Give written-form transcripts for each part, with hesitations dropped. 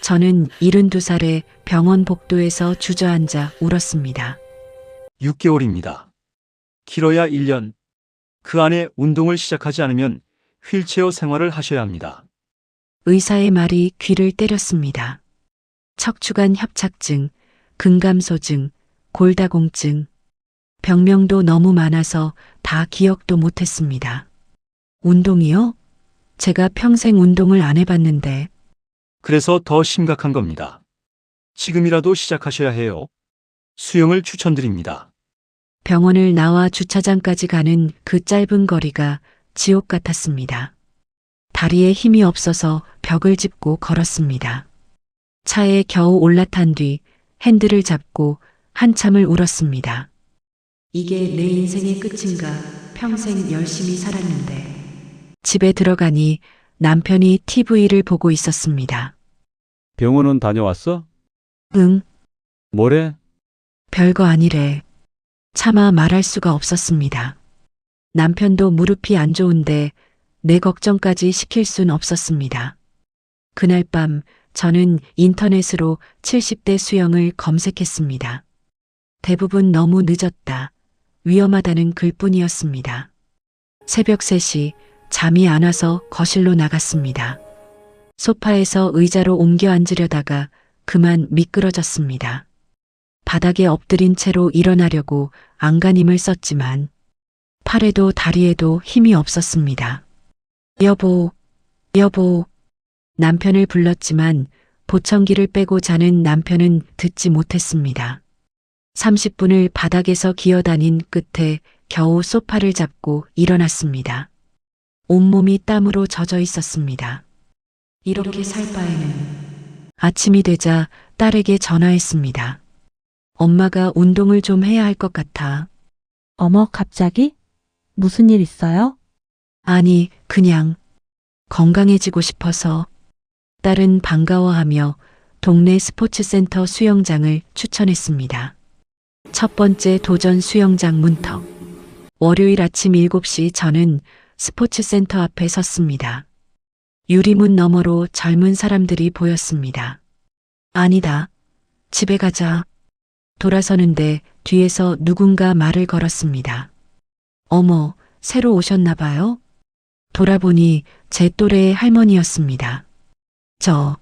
저는 72살에 병원 복도에서 주저앉아 울었습니다. 6개월입니다. 길어야 1년. 그 안에 운동을 시작하지 않으면 휠체어 생활을 하셔야 합니다. 의사의 말이 귀를 때렸습니다. 척추관 협착증, 근감소증, 골다공증. 병명도 너무 많아서 다 기억도 못했습니다. 운동이요? 제가 평생 운동을 안 해봤는데. 그래서 더 심각한 겁니다. 지금이라도 시작하셔야 해요. 수영을 추천드립니다. 병원을 나와 주차장까지 가는 그 짧은 거리가 지옥 같았습니다. 다리에 힘이 없어서 벽을 짚고 걸었습니다. 차에 겨우 올라탄 뒤 핸들을 잡고 한참을 울었습니다. 이게 내 인생의 끝인가? 평생 열심히 살았는데. 집에 들어가니 남편이 TV를 보고 있었습니다. 병원은 다녀왔어? 응, 뭐래? 별거 아니래. 차마 말할 수가 없었습니다. 남편도 무릎이 안 좋은데 내 걱정까지 시킬 순 없었습니다. 그날 밤 저는 인터넷으로 70대 수영을 검색했습니다. 대부분 너무 늦었다, 위험하다는 글뿐이었습니다. 새벽 3시 잠이 안 와서 거실로 나갔습니다. 소파에서 의자로 옮겨 앉으려다가 그만 미끄러졌습니다. 바닥에 엎드린 채로 일어나려고 안간힘을 썼지만 팔에도 다리에도 힘이 없었습니다. 여보, 여보. 남편을 불렀지만 보청기를 빼고 자는 남편은 듣지 못했습니다. 30분을 바닥에서 기어다닌 끝에 겨우 소파를 잡고 일어났습니다. 온몸이 땀으로 젖어 있었습니다. 이렇게 살 바에는. 아침이 되자 딸에게 전화했습니다. 엄마가 운동을 좀 해야 할 것 같아. 어머, 갑자기? 무슨 일 있어요? 아니, 그냥 건강해지고 싶어서. 딸은 반가워하며 동네 스포츠센터 수영장을 추천했습니다. 첫 번째 도전 수영장 문턱. 월요일 아침 7시 저는 스포츠센터 앞에 섰습니다. 유리문 너머로 젊은 사람들이 보였습니다. 아니다. 집에 가자. 돌아서는데 뒤에서 누군가 말을 걸었습니다. 어머, 새로 오셨나 봐요? 돌아보니 제 또래의 할머니였습니다. 저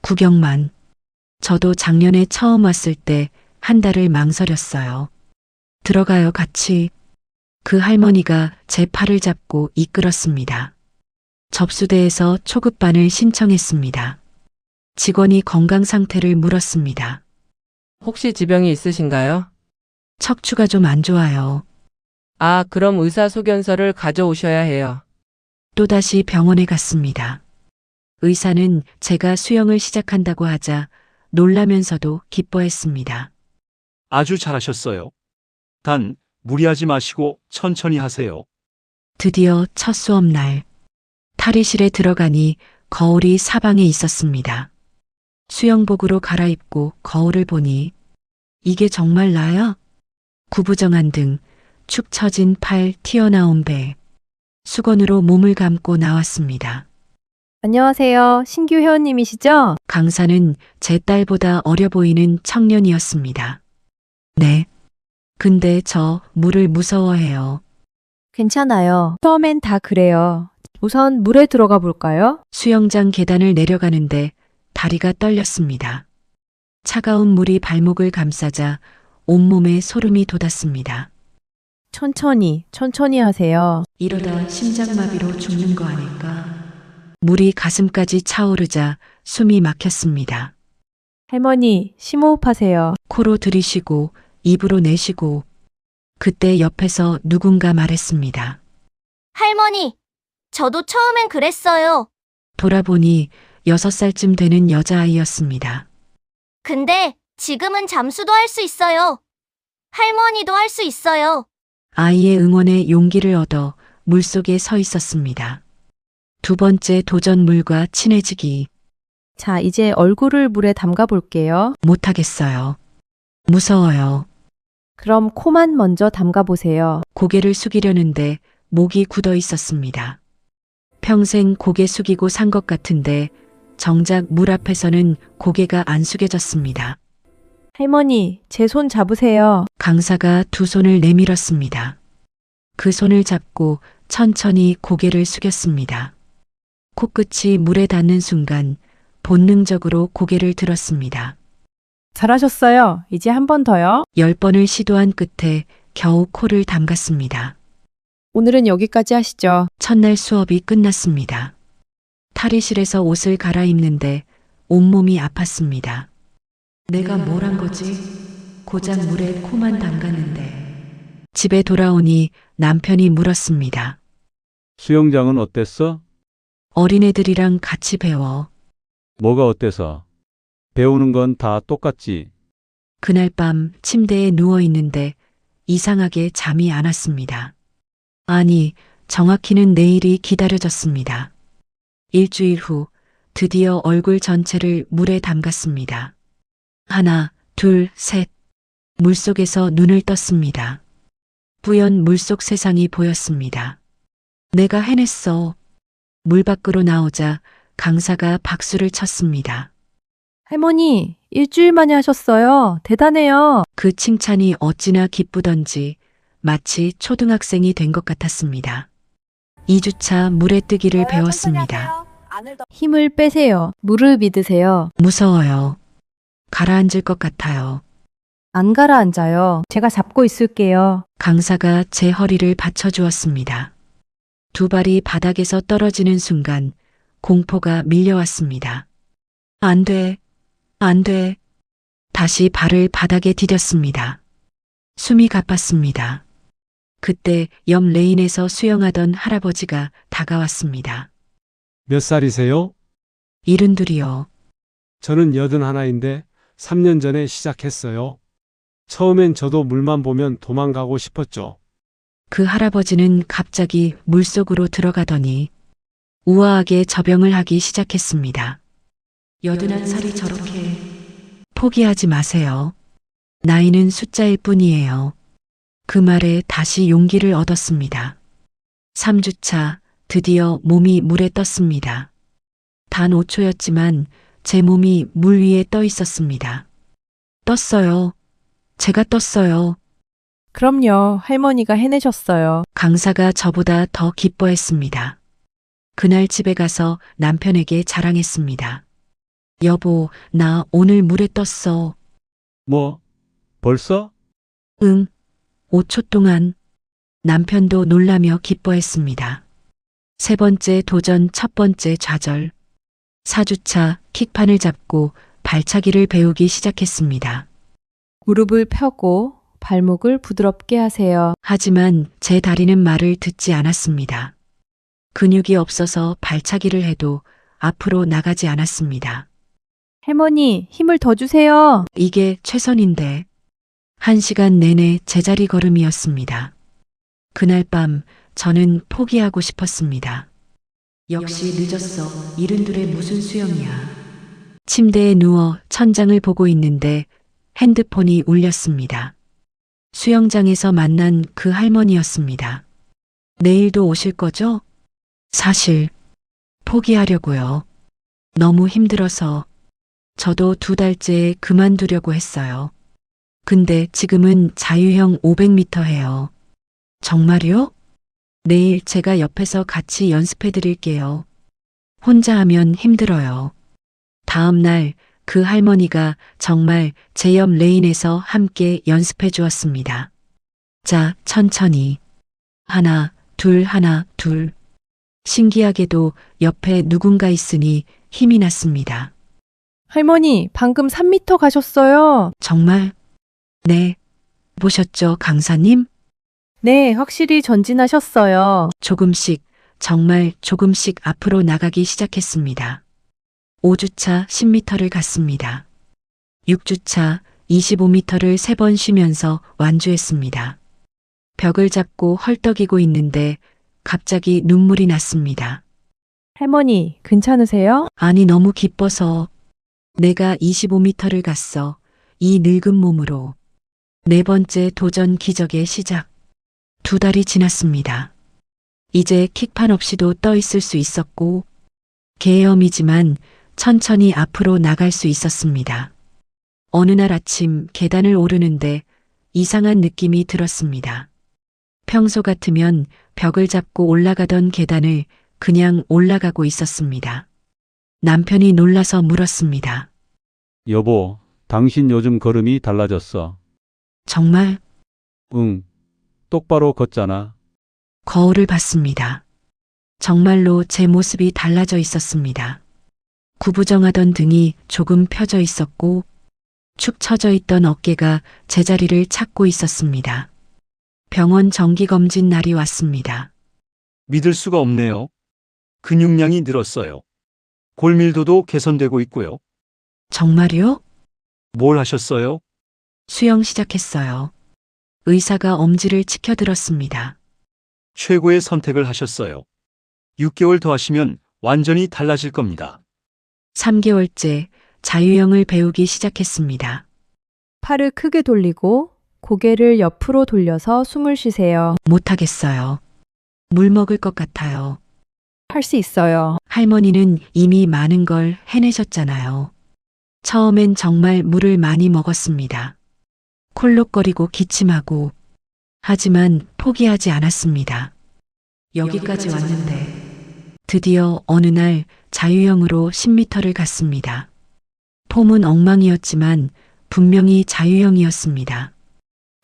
구경만. 저도 작년에 처음 왔을 때 한 달을 망설였어요. 들어가요, 같이. 그 할머니가 제 팔을 잡고 이끌었습니다. 접수대에서 초급반을 신청했습니다. 직원이 건강 상태를 물었습니다. 혹시 지병이 있으신가요? 척추가 좀 안 좋아요. 아, 그럼 의사소견서를 가져오셔야 해요. 또다시 병원에 갔습니다. 의사는 제가 수영을 시작한다고 하자 놀라면서도 기뻐했습니다. 아주 잘하셨어요. 단, 무리하지 마시고 천천히 하세요. 드디어 첫 수업날. 탈의실에 들어가니 거울이 사방에 있었습니다. 수영복으로 갈아입고 거울을 보니 이게 정말 나야? 구부정한 등, 축 처진 팔, 튀어나온 배. 수건으로 몸을 감고 나왔습니다. 안녕하세요. 신규 회원님이시죠? 강사는 제 딸보다 어려 보이는 청년이었습니다. 네. 근데 저 물을 무서워해요. 괜찮아요. 처음엔 다 그래요. 우선 물에 들어가 볼까요? 수영장 계단을 내려가는데 다리가 떨렸습니다. 차가운 물이 발목을 감싸자 온몸에 소름이 돋았습니다. 천천히 하세요. 이러다 심장마비로 죽는 거 아닐까? 물이 가슴까지 차오르자 숨이 막혔습니다. 할머니, 심호흡하세요. 코로 들이쉬고 입으로 내쉬고. 그때 옆에서 누군가 말했습니다. 할머니, 저도 처음엔 그랬어요. 돌아보니 6살쯤 되는 여자아이였습니다. 근데 지금은 잠수도 할 수 있어요. 할머니도 할 수 있어요. 아이의 응원에 용기를 얻어 물속에 서 있었습니다. 두 번째 도전 물과 친해지기. 자, 이제 얼굴을 물에 담가 볼게요. 못하겠어요. 무서워요. 그럼 코만 먼저 담가 보세요. 고개를 숙이려는데 목이 굳어 있었습니다. 평생 고개 숙이고 산 것 같은데 정작 물 앞에서는 고개가 안 숙여졌습니다. 할머니, 제 손 잡으세요. 강사가 두 손을 내밀었습니다. 그 손을 잡고 천천히 고개를 숙였습니다. 코끝이 물에 닿는 순간 본능적으로 고개를 들었습니다. 잘하셨어요. 이제 한 번 더요. 10번을 시도한 끝에 겨우 코를 담갔습니다. 오늘은 여기까지 하시죠. 첫날 수업이 끝났습니다. 탈의실에서 옷을 갈아입는데 온몸이 아팠습니다. 내가 뭘 한 거지? 고작 물에 코만 담갔는데. 집에 돌아오니 남편이 물었습니다. 수영장은 어땠어? 어린애들이랑 같이 배워. 뭐가 어때서? 배우는 건 다 똑같지. 그날 밤 침대에 누워 있는데 이상하게 잠이 안 왔습니다. 아니, 정확히는 내일이 기다려졌습니다. 일주일 후 드디어 얼굴 전체를 물에 담갔습니다. 하나, 둘, 셋. 물속에서 눈을 떴습니다. 뿌연 물속 세상이 보였습니다. 내가 해냈어. 물 밖으로 나오자 강사가 박수를 쳤습니다. 할머니, 일주일 만에 하셨어요. 대단해요. 그 칭찬이 어찌나 기쁘던지 마치 초등학생이 된 것 같았습니다. 2주차 물에 뜨기를 배웠습니다. 힘을 빼세요. 물을 믿으세요. 무서워요. 가라앉을 것 같아요. 안 가라앉아요. 제가 잡고 있을게요. 강사가 제 허리를 받쳐주었습니다. 두 발이 바닥에서 떨어지는 순간 공포가 밀려왔습니다. 안 돼. 안 돼. 다시 발을 바닥에 디뎠습니다. 숨이 가팠습니다. 그때 옆 레인에서 수영하던 할아버지가 다가왔습니다. 몇 살이세요? 72이요. 저는 81인데 3년 전에 시작했어요. 처음엔 저도 물만 보면 도망가고 싶었죠. 그 할아버지는 갑자기 물속으로 들어가더니 우아하게 접영을 하기 시작했습니다. 81살이 저렇게. 포기하지 마세요. 나이는 숫자일 뿐이에요. 그 말에 다시 용기를 얻었습니다. 3주차 드디어 몸이 물에 떴습니다. 단 5초였지만 제 몸이 물 위에 떠 있었습니다. 떴어요. 제가 떴어요. 그럼요. 할머니가 해내셨어요. 강사가 저보다 더 기뻐했습니다. 그날 집에 가서 남편에게 자랑했습니다. 여보, 나 오늘 물에 떴어. 뭐? 벌써? 응. 5초 동안. 남편도 놀라며 기뻐했습니다. 세 번째 도전, 첫 번째 좌절. 4주차 킥판을 잡고 발차기를 배우기 시작했습니다. 무릎을 펴고 발목을 부드럽게 하세요. 하지만 제 다리는 말을 듣지 않았습니다. 근육이 없어서 발차기를 해도 앞으로 나가지 않았습니다. 할머니, 힘을 더 주세요. 이게 최선인데. 1시간 내내 제자리 걸음이었습니다. 그날 밤 저는 포기하고 싶었습니다. 역시 늦었어. 72에 무슨 수영이야. 침대에 누워 천장을 보고 있는데 핸드폰이 울렸습니다. 수영장에서 만난 그 할머니였습니다. 내일도 오실 거죠? 사실 포기하려고요. 너무 힘들어서 저도 2달째에 그만두려고 했어요. 근데 지금은 자유형 500m 해요. 정말요? 내일 제가 옆에서 같이 연습해 드릴게요. 혼자 하면 힘들어요. 다음 날 그 할머니가 정말 제 옆 레인에서 함께 연습해 주었습니다. 자, 천천히. 하나, 둘. 신기하게도 옆에 누군가 있으니 힘이 났습니다. 할머니, 방금 3m 가셨어요. 정말? 네. 보셨죠, 강사님? 네, 확실히 전진하셨어요. 조금씩, 정말 조금씩 앞으로 나가기 시작했습니다. 5주차 10m를 갔습니다. 6주차 25m를 3번 쉬면서 완주했습니다. 벽을 잡고 헐떡이고 있는데 갑자기 눈물이 났습니다. 할머니, 괜찮으세요? 아니, 너무 기뻐서. 내가 25m를 갔어. 이 늙은 몸으로. 4번째 도전 기적의 시작. 2달이 지났습니다. 이제 킥판 없이도 떠 있을 수 있었고, 계엄이지만 천천히 앞으로 나갈 수 있었습니다. 어느 날 아침 계단을 오르는데 이상한 느낌이 들었습니다. 평소 같으면 벽을 잡고 올라가던 계단을 그냥 올라가고 있었습니다. 남편이 놀라서 물었습니다. 여보, 당신 요즘 걸음이 달라졌어. 정말? 응, 똑바로 걷잖아. 거울을 봤습니다. 정말로 제 모습이 달라져 있었습니다. 구부정하던 등이 조금 펴져 있었고 축 처져 있던 어깨가 제자리를 찾고 있었습니다. 병원 정기검진 날이 왔습니다. 믿을 수가 없네요. 근육량이 늘었어요. 골밀도도 개선되고 있고요. 정말요? 뭘 하셨어요? 수영 시작했어요. 의사가 엄지를 치켜들었습니다. 최고의 선택을 하셨어요. 6개월 더 하시면 완전히 달라질 겁니다. 3개월째 자유형을 배우기 시작했습니다. 팔을 크게 돌리고 고개를 옆으로 돌려서 숨을 쉬세요. 못하겠어요. 물 먹을 것 같아요. 할 수 있어요. 할머니는 이미 많은 걸 해내셨잖아요. 처음엔 정말 물을 많이 먹었습니다. 콜록거리고 기침하고 하지만 포기하지 않았습니다. 여기까지 왔는데 드디어 어느 날 자유형으로 10m를 갔습니다. 폼은 엉망이었지만 분명히 자유형이었습니다.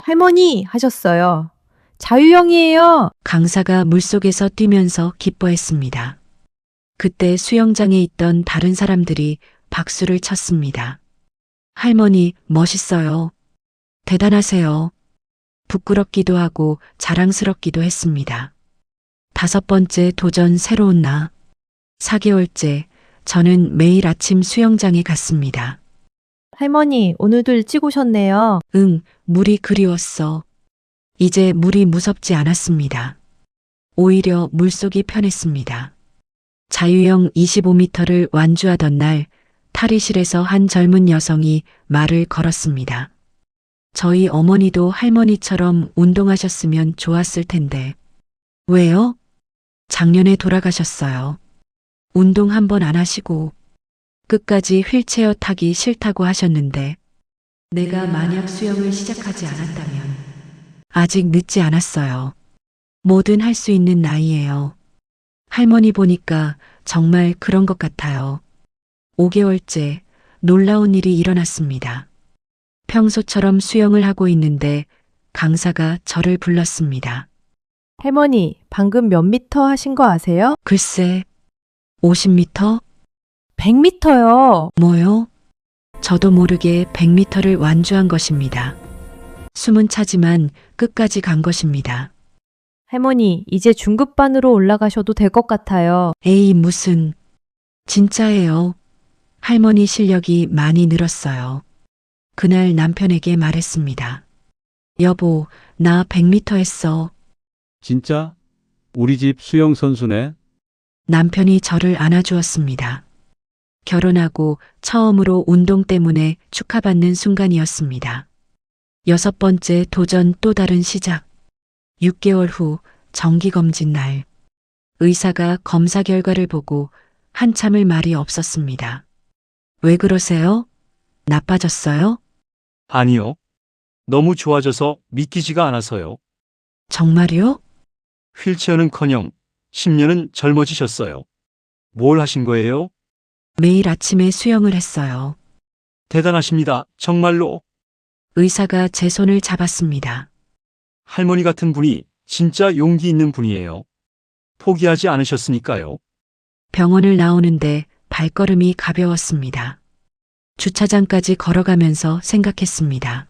할머니 하셨어요. 자유형이에요. 강사가 물속에서 뛰면서 기뻐했습니다. 그때 수영장에 있던 다른 사람들이 박수를 쳤습니다. 할머니, 멋있어요. 대단하세요. 부끄럽기도 하고 자랑스럽기도 했습니다. 5번째 도전 새로운 나. 4개월째 저는 매일 아침 수영장에 갔습니다. 할머니, 오늘도 일찍 오셨네요. 응, 물이 그리웠어. 이제 물이 무섭지 않았습니다. 오히려 물속이 편했습니다. 자유형 25m를 완주하던 날 탈의실에서 한 젊은 여성이 말을 걸었습니다. 저희 어머니도 할머니처럼 운동하셨으면 좋았을 텐데. 왜요? 작년에 돌아가셨어요. 운동 한 번 안 하시고 끝까지 휠체어 타기 싫다고 하셨는데 내가 만약 수영을 시작하지 않았다면 아직 늦지 않았어요. 뭐든 할 수 있는 나이예요. 할머니 보니까 정말 그런 것 같아요. 5개월째 놀라운 일이 일어났습니다. 평소처럼 수영을 하고 있는데 강사가 저를 불렀습니다. 할머니, 방금 몇 미터 하신 거 아세요? 글쎄, 50m? 100미터요. 뭐요? 저도 모르게 100m를 완주한 것입니다. 숨은 차지만 끝까지 간 것입니다. 할머니, 이제 중급반으로 올라가셔도 될 것 같아요. 에이, 무슨. 진짜예요. 할머니 실력이 많이 늘었어요. 그날 남편에게 말했습니다. 여보, 나 100m 했어. 진짜? 우리 집 수영 선수네? 남편이 저를 안아주었습니다. 결혼하고 처음으로 운동 때문에 축하받는 순간이었습니다. 6번째 도전 또 다른 시작. 6개월 후 정기검진 날. 의사가 검사 결과를 보고 한참을 말이 없었습니다. 왜 그러세요? 나빠졌어요? 아니요. 너무 좋아져서 믿기지가 않아서요. 정말요? 휠체어는커녕 10년은 젊어지셨어요. 뭘 하신 거예요? 매일 아침에 수영을 했어요. 대단하십니다. 정말로. 의사가 제 손을 잡았습니다. 할머니 같은 분이 진짜 용기 있는 분이에요. 포기하지 않으셨으니까요. 병원을 나오는데 발걸음이 가벼웠습니다. 주차장까지 걸어가면서 생각했습니다.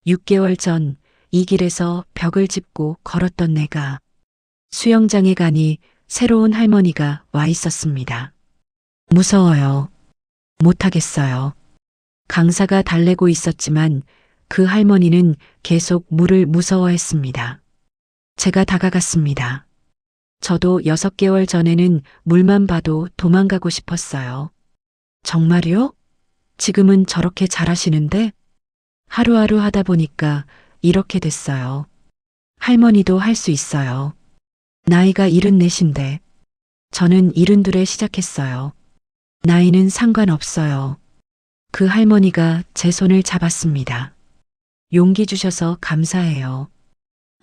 6개월 전 이 길에서 벽을 짚고 걸었던 내가 수영장에 가니 새로운 할머니가 와 있었습니다. 무서워요. 못하겠어요. 강사가 달래고 있었지만 그 할머니는 계속 물을 무서워했습니다. 제가 다가갔습니다. 저도 6개월 전에는 물만 봐도 도망가고 싶었어요. 정말요? 지금은 저렇게 잘하시는데? 하루하루 하다 보니까 이렇게 됐어요. 할머니도 할 수 있어요. 나이가 74인데 저는 72에 시작했어요. 나이는 상관없어요. 그 할머니가 제 손을 잡았습니다. 용기 주셔서 감사해요.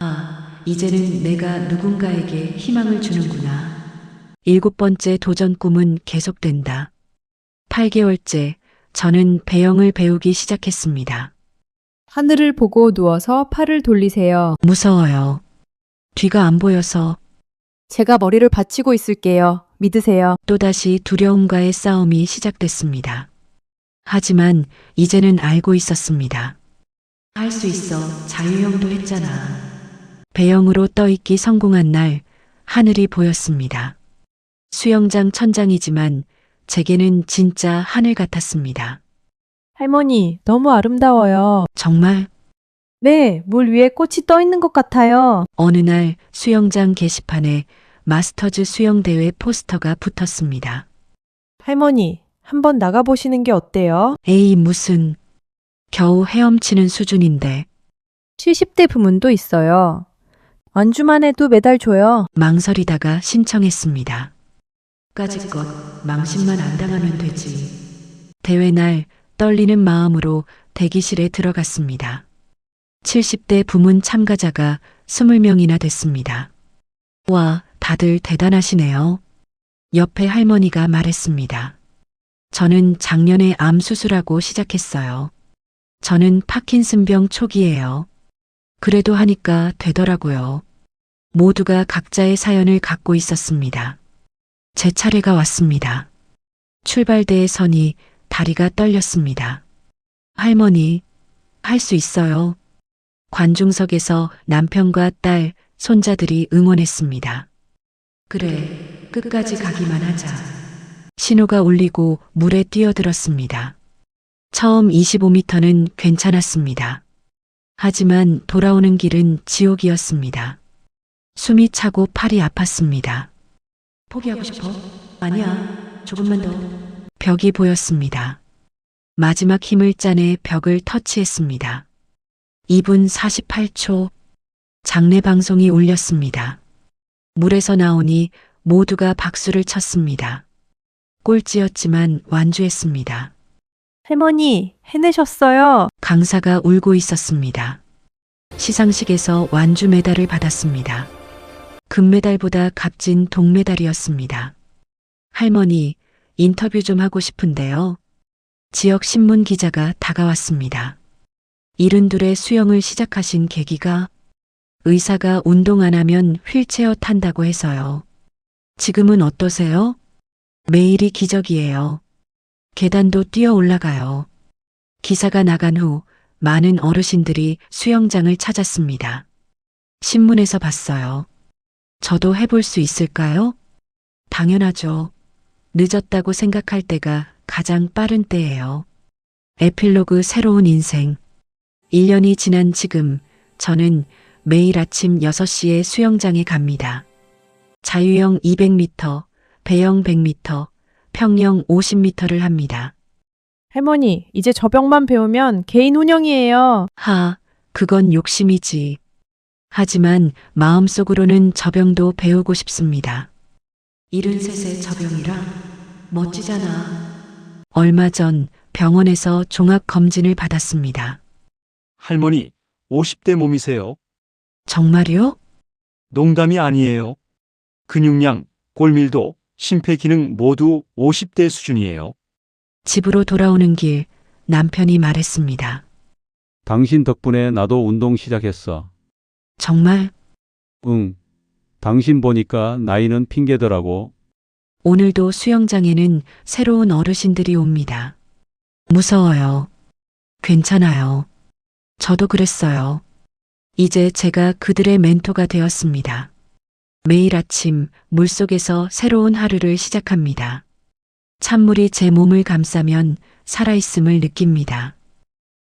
아, 이제는 내가 누군가에게 희망을 주는구나. 7번째 도전 꿈은 계속된다. 8개월째 저는 배영을 배우기 시작했습니다. 하늘을 보고 누워서 팔을 돌리세요. 무서워요. 뒤가 안 보여서 제가 머리를 받치고 있을게요. 믿으세요. 또다시 두려움과의 싸움이 시작됐습니다. 하지만 이제는 알고 있었습니다. 할 수 있어. 자유형도 했잖아. 배영으로 떠있기 성공한 날 하늘이 보였습니다. 수영장 천장이지만 제게는 진짜 하늘 같았습니다. 할머니, 너무 아름다워요. 정말 네, 물 위에 꽃이 떠 있는 것 같아요. 어느 날 수영장 게시판에 마스터즈 수영대회 포스터가 붙었습니다. 할머니, 한번 나가보시는 게 어때요? 에이, 무슨 겨우 헤엄치는 수준인데 70대 부문도 있어요. 완주만 해도 메달 줘요. 망설이다가 신청했습니다. 까짓것 망신만 안 당하면 되지. 대회 날 떨리는 마음으로 대기실에 들어갔습니다. 70대 부문 참가자가 20명이나 됐습니다. 와, 다들 대단하시네요. 옆에 할머니가 말했습니다. 저는 작년에 암 수술하고 시작했어요. 저는 파킨슨병 초기예요. 그래도 하니까 되더라고요. 모두가 각자의 사연을 갖고 있었습니다. 제 차례가 왔습니다. 출발대에 서니 다리가 떨렸습니다. 할머니, 할 수 있어요. 관중석에서 남편과 딸, 손자들이 응원했습니다. 그래, 끝까지 가기만 하자. 신호가 울리고 물에 뛰어들었습니다. 처음 25m는 괜찮았습니다. 하지만 돌아오는 길은 지옥이었습니다. 숨이 차고 팔이 아팠습니다. 포기하고 싶어? 아니야, 조금만 더. 벽이 보였습니다. 마지막 힘을 짜내 벽을 터치했습니다. 2분 48초. 장례 방송이 울렸습니다. 물에서 나오니 모두가 박수를 쳤습니다. 꼴찌였지만 완주했습니다. 할머니, 해내셨어요. 강사가 울고 있었습니다. 시상식에서 완주 메달을 받았습니다. 금메달보다 값진 동메달이었습니다. 할머니, 인터뷰 좀 하고 싶은데요. 지역 신문 기자가 다가왔습니다. 72에 수영을 시작하신 계기가 의사가 운동 안 하면 휠체어 탄다고 해서요. 지금은 어떠세요? 매일이 기적이에요. 계단도 뛰어 올라가요. 기사가 나간 후 많은 어르신들이 수영장을 찾았습니다. 신문에서 봤어요. 저도 해볼 수 있을까요? 당연하죠. 늦었다고 생각할 때가 가장 빠른 때예요. 에필로그 새로운 인생. 1년이 지난 지금 저는 매일 아침 6시에 수영장에 갑니다. 자유형 200m, 배영 100m, 평영 50m를 합니다. 할머니, 이제 저병만 배우면 개인 운영이에요. 그건 욕심이지. 하지만 마음속으로는 저병도 배우고 싶습니다. 73세 저병이라 멋지잖아. 얼마 전 병원에서 종합검진을 받았습니다. 할머니, 50대 몸이세요? 정말요? 농담이 아니에요. 근육량, 골밀도, 심폐기능 모두 50대 수준이에요. 집으로 돌아오는 길 남편이 말했습니다. 당신 덕분에 나도 운동 시작했어. 정말 응. 당신 보니까 나이는 핑계더라고. 오늘도 수영장에는 새로운 어르신들이 옵니다. 무서워요. 괜찮아요. 저도 그랬어요. 이제 제가 그들의 멘토가 되었습니다. 매일 아침 물속에서 새로운 하루를 시작합니다. 찬물이 제 몸을 감싸면 살아있음을 느낍니다.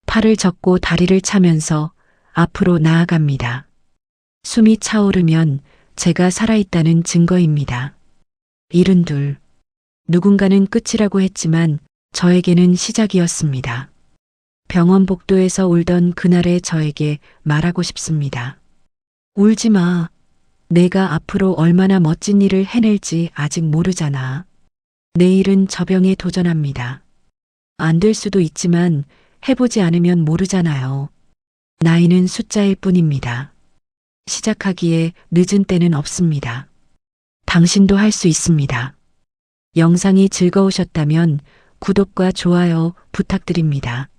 팔을 젓고 다리를 차면서 앞으로 나아갑니다. 숨이 차오르면 제가 살아있다는 증거입니다. 72. 누군가는 끝이라고 했지만 저에게는 시작이었습니다. 병원 복도에서 울던 그날의 저에게 말하고 싶습니다. 울지 마. 내가 앞으로 얼마나 멋진 일을 해낼지 아직 모르잖아. 내일은 저 병에 도전합니다. 안 될 수도 있지만 해보지 않으면 모르잖아요. 나이는 숫자일 뿐입니다. 시작하기에 늦은 때는 없습니다. 당신도 할 수 있습니다. 영상이 즐거우셨다면 구독과 좋아요 부탁드립니다.